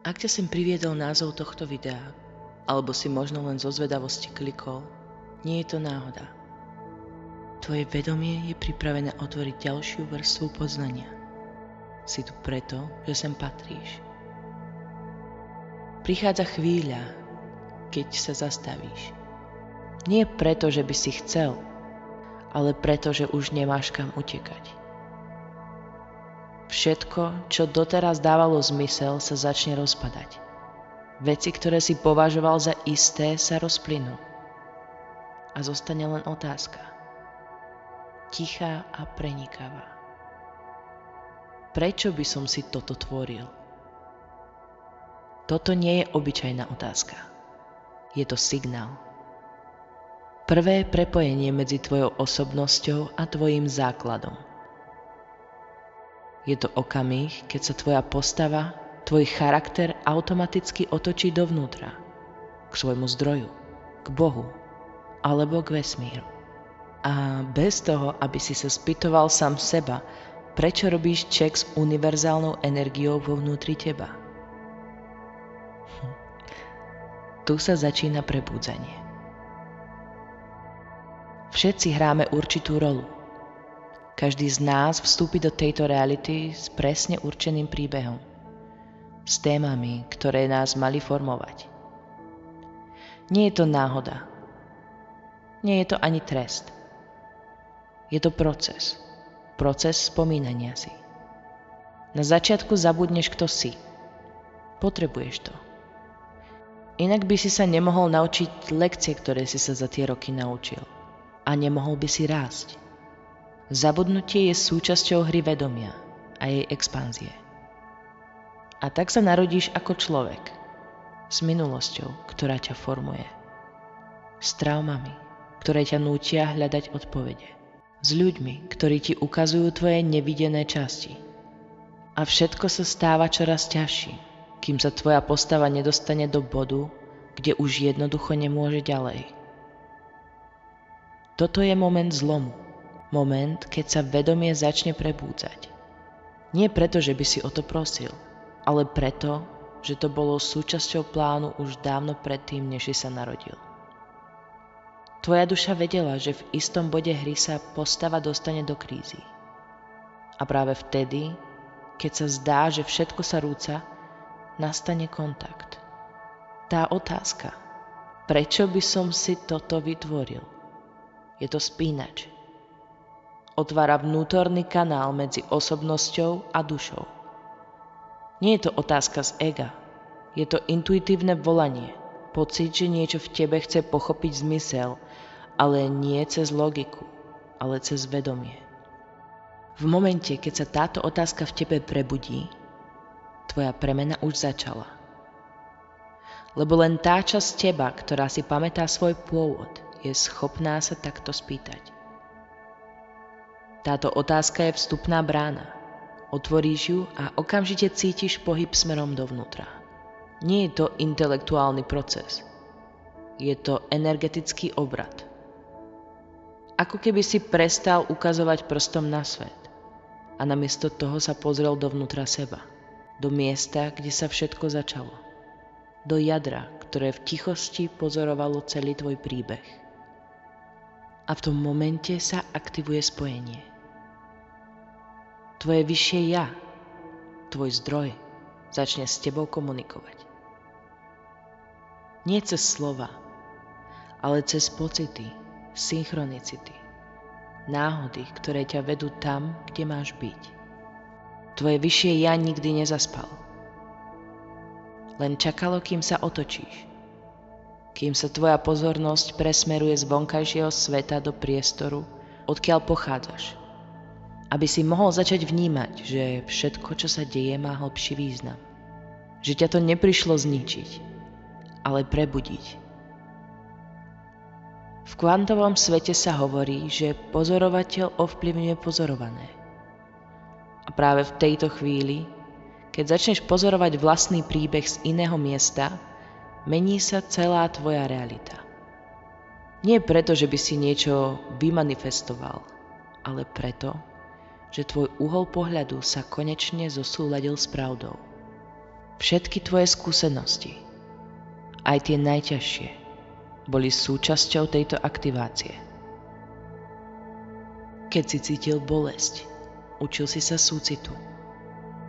Ak ťa sem priviedol názov tohto videa, alebo si možno len zo zvedavosti klikol, nie je to náhoda. Tvoje vedomie je pripravené otvoriť ďalšiu vrstvu poznania. Si tu preto, že sem patríš. Prichádza chvíľa, keď sa zastavíš. Nie preto, že by si chcel, ale preto, že už nemáš kam utekať. Všetko, čo doteraz dávalo zmysel, sa začne rozpadať. Veci, ktoré si považoval za isté, sa rozplynú. A zostane len otázka. Tichá a prenikavá. Prečo by som si toto tvoril? Toto nie je obyčajná otázka. Je to signál. Prvé prepojenie medzi tvojou osobnosťou a tvojím základom. Je to okamih, keď sa tvoja postava, tvoj charakter automaticky otočí dovnútra, k svojmu zdroju, k Bohu alebo k vesmíru. A bez toho, aby si sa spýtoval sám seba, prečo robíš ček s univerzálnou energiou vo vnútri teba. Tu sa začína prebúdzanie. Všetci hráme určitú rolu. Každý z nás vstúpi do tejto reality s presne určeným príbehom, s témami, ktoré nás mali formovať. Nie je to náhoda. Nie je to ani trest. Je to proces. Proces spomínania si. Na začiatku zabudneš, kto si. Potrebuješ to. Inak by si sa nemohol naučiť lekcie, ktoré si sa za tie roky naučil. A nemohol by si rásť. Zabudnutie je súčasťou hry vedomia a jej expanzie. A tak sa narodíš ako človek, s minulosťou, ktorá ťa formuje. S traumami, ktoré ťa nútia hľadať odpovede. S ľuďmi, ktorí ti ukazujú tvoje nevidené časti. A všetko sa stáva čoraz ťažším, kým sa tvoja postava nedostane do bodu, kde už jednoducho nemôže ďalej. Toto je moment zlomu. Moment, keď sa vedomie začne prebúdzať. Nie preto, že by si o to prosil, ale preto, že to bolo súčasťou plánu už dávno predtým, než si sa narodil. Tvoja duša vedela, že v istom bode hry sa postava dostane do krízy. A práve vtedy, keď sa zdá, že všetko sa rúca, nastane kontakt. Tá otázka, prečo by som si toto vytvoril? Je to spínač. Otvára vnútorný kanál medzi osobnosťou a dušou. Nie je to otázka z ega, je to intuitívne volanie, pocit, že niečo v tebe chce pochopiť zmysel, ale nie cez logiku, ale cez vedomie. V momente, keď sa táto otázka v tebe prebudí, tvoja premena už začala. Lebo len tá časť teba, ktorá si pamätá svoj pôvod, je schopná sa takto spýtať. Táto otázka je vstupná brána. Otvoríš ju a okamžite cítiš pohyb smerom dovnútra. Nie je to intelektuálny proces. Je to energetický obrad. Ako keby si prestal ukazovať prstom na svet a namiesto toho sa pozrel dovnútra seba. Do miesta, kde sa všetko začalo. Do jadra, ktoré v tichosti pozorovalo celý tvoj príbeh. A v tom momente sa aktivuje spojenie. Tvoje vyššie ja, tvoj zdroj, začne s tebou komunikovať. Nie cez slova, ale cez pocity, synchronicity, náhody, ktoré ťa vedú tam, kde máš byť. Tvoje vyššie ja nikdy nezaspal. Len čakalo, kým sa otočíš. Kým sa tvoja pozornosť presmeruje z vonkajšieho sveta do priestoru, odkiaľ pochádzaš. Aby si mohol začať vnímať, že všetko, čo sa deje, má hlbší význam. Že ťa to neprišlo zničiť, ale prebudiť. V kvantovom svete sa hovorí, že pozorovateľ ovplyvňuje pozorované. A práve v tejto chvíli, keď začneš pozorovať vlastný príbeh z iného miesta, mení sa celá tvoja realita. Nie preto, že by si niečo vymanifestoval, ale preto, že tvoj uhol pohľadu sa konečne zosúladil s pravdou. Všetky tvoje skúsenosti, aj tie najťažšie, boli súčasťou tejto aktivácie. Keď si cítil bolesť, učil si sa súcitu.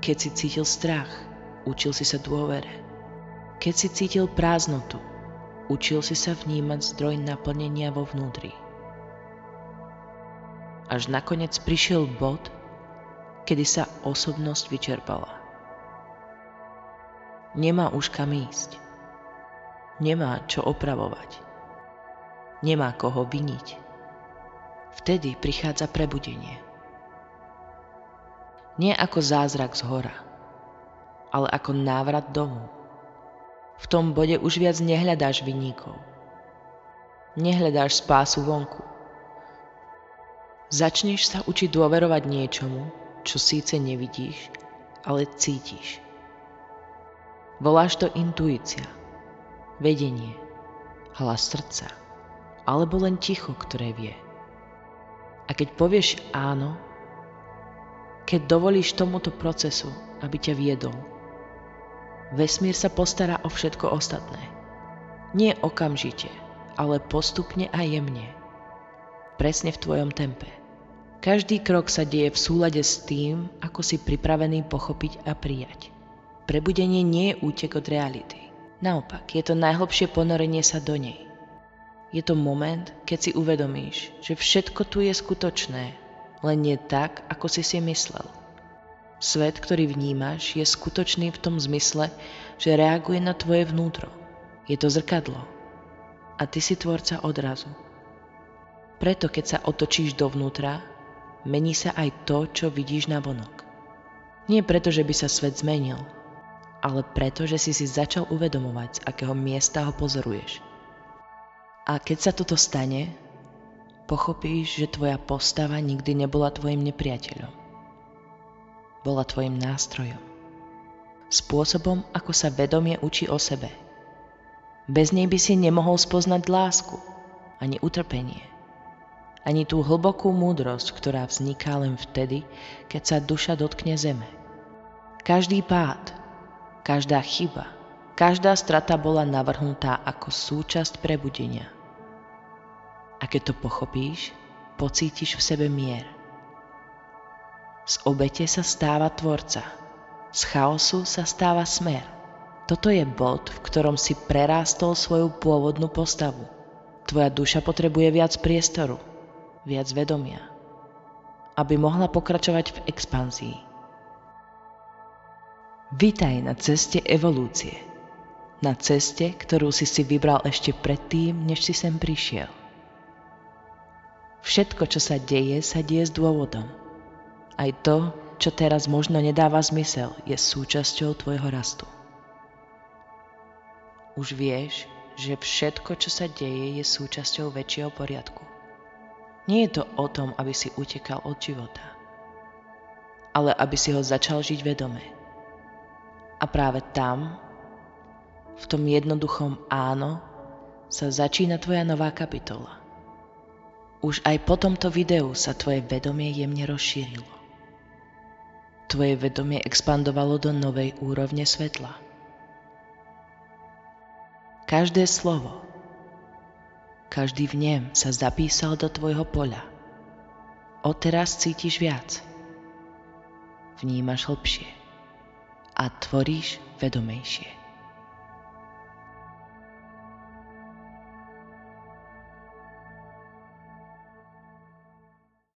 Keď si cítil strach, učil si sa dôvere. Keď si cítil prázdnotu, učil si sa vnímať zdroj naplnenia vo vnútri. Až nakoniec prišiel bod, kedy sa osobnosť vyčerpala. Nemá už kam ísť. Nemá čo opravovať. Nemá koho viniť. Vtedy prichádza prebudenie. Nie ako zázrak z hora, ale ako návrat domov. V tom bode už viac nehľadáš vinníkov. Nehľadáš spásu vonku. Začneš sa učiť dôverovať niečomu, čo síce nevidíš, ale cítiš. Voláš to intuícia, vedenie, hlas srdca, alebo len ticho, ktoré vie. A keď povieš áno, keď dovolíš tomuto procesu, aby ťa viedol, vesmír sa postará o všetko ostatné. Nie okamžite, ale postupne a jemne. Presne v tvojom tempe. Každý krok sa deje v súlade s tým, ako si pripravený pochopiť a prijať. Prebudenie nie je útek od reality. Naopak, je to najhlbšie ponorenie sa do nej. Je to moment, keď si uvedomíš, že všetko tu je skutočné, len nie tak, ako si myslel. Svet, ktorý vnímaš, je skutočný v tom zmysle, že reaguje na tvoje vnútro. Je to zrkadlo. A ty si tvorca odrazu. Preto, keď sa otočíš dovnútra, mení sa aj to, čo vidíš navonok. Nie preto, že by sa svet zmenil, ale preto, že si začal uvedomovať, z akého miesta ho pozoruješ. A keď sa toto stane, pochopíš, že tvoja postava nikdy nebola tvojim nepriateľom. Bola tvojim nástrojom. Spôsobom, ako sa vedomie učí o sebe. Bez nej by si nemohol spoznať lásku, ani utrpenie, ani tú hlbokú múdrosť, ktorá vzniká len vtedy, keď sa duša dotkne zeme. Každý pád, každá chyba, každá strata bola navrhnutá ako súčasť prebudenia. A keď to pochopíš, pocítiš v sebe mier. Z obete sa stáva tvorca, z chaosu sa stáva smer. Toto je bod, v ktorom si prerástol svoju pôvodnú postavu. Tvoja duša potrebuje viac priestoru, viac vedomia, aby mohla pokračovať v expanzii. Vitaj na ceste evolúcie. Na ceste, ktorú si vybral ešte predtým, než si sem prišiel. Všetko, čo sa deje s dôvodom. Aj to, čo teraz možno nedáva zmysel, je súčasťou tvojho rastu. Už vieš, že všetko, čo sa deje, je súčasťou väčšieho poriadku. Nie je to o tom, aby si utekal od života, ale aby si ho začal žiť vedome. A práve tam, v tom jednoduchom áno, sa začína tvoja nová kapitola. Už aj po tomto videu sa tvoje vedomie jemne rozšírilo. Tvoje vedomie expandovalo do novej úrovne svetla. Každé slovo, každý vnem sa zapísal do tvojho poľa. Odteraz cítiš viac. Vnímaš hlbšie a tvoríš vedomejšie.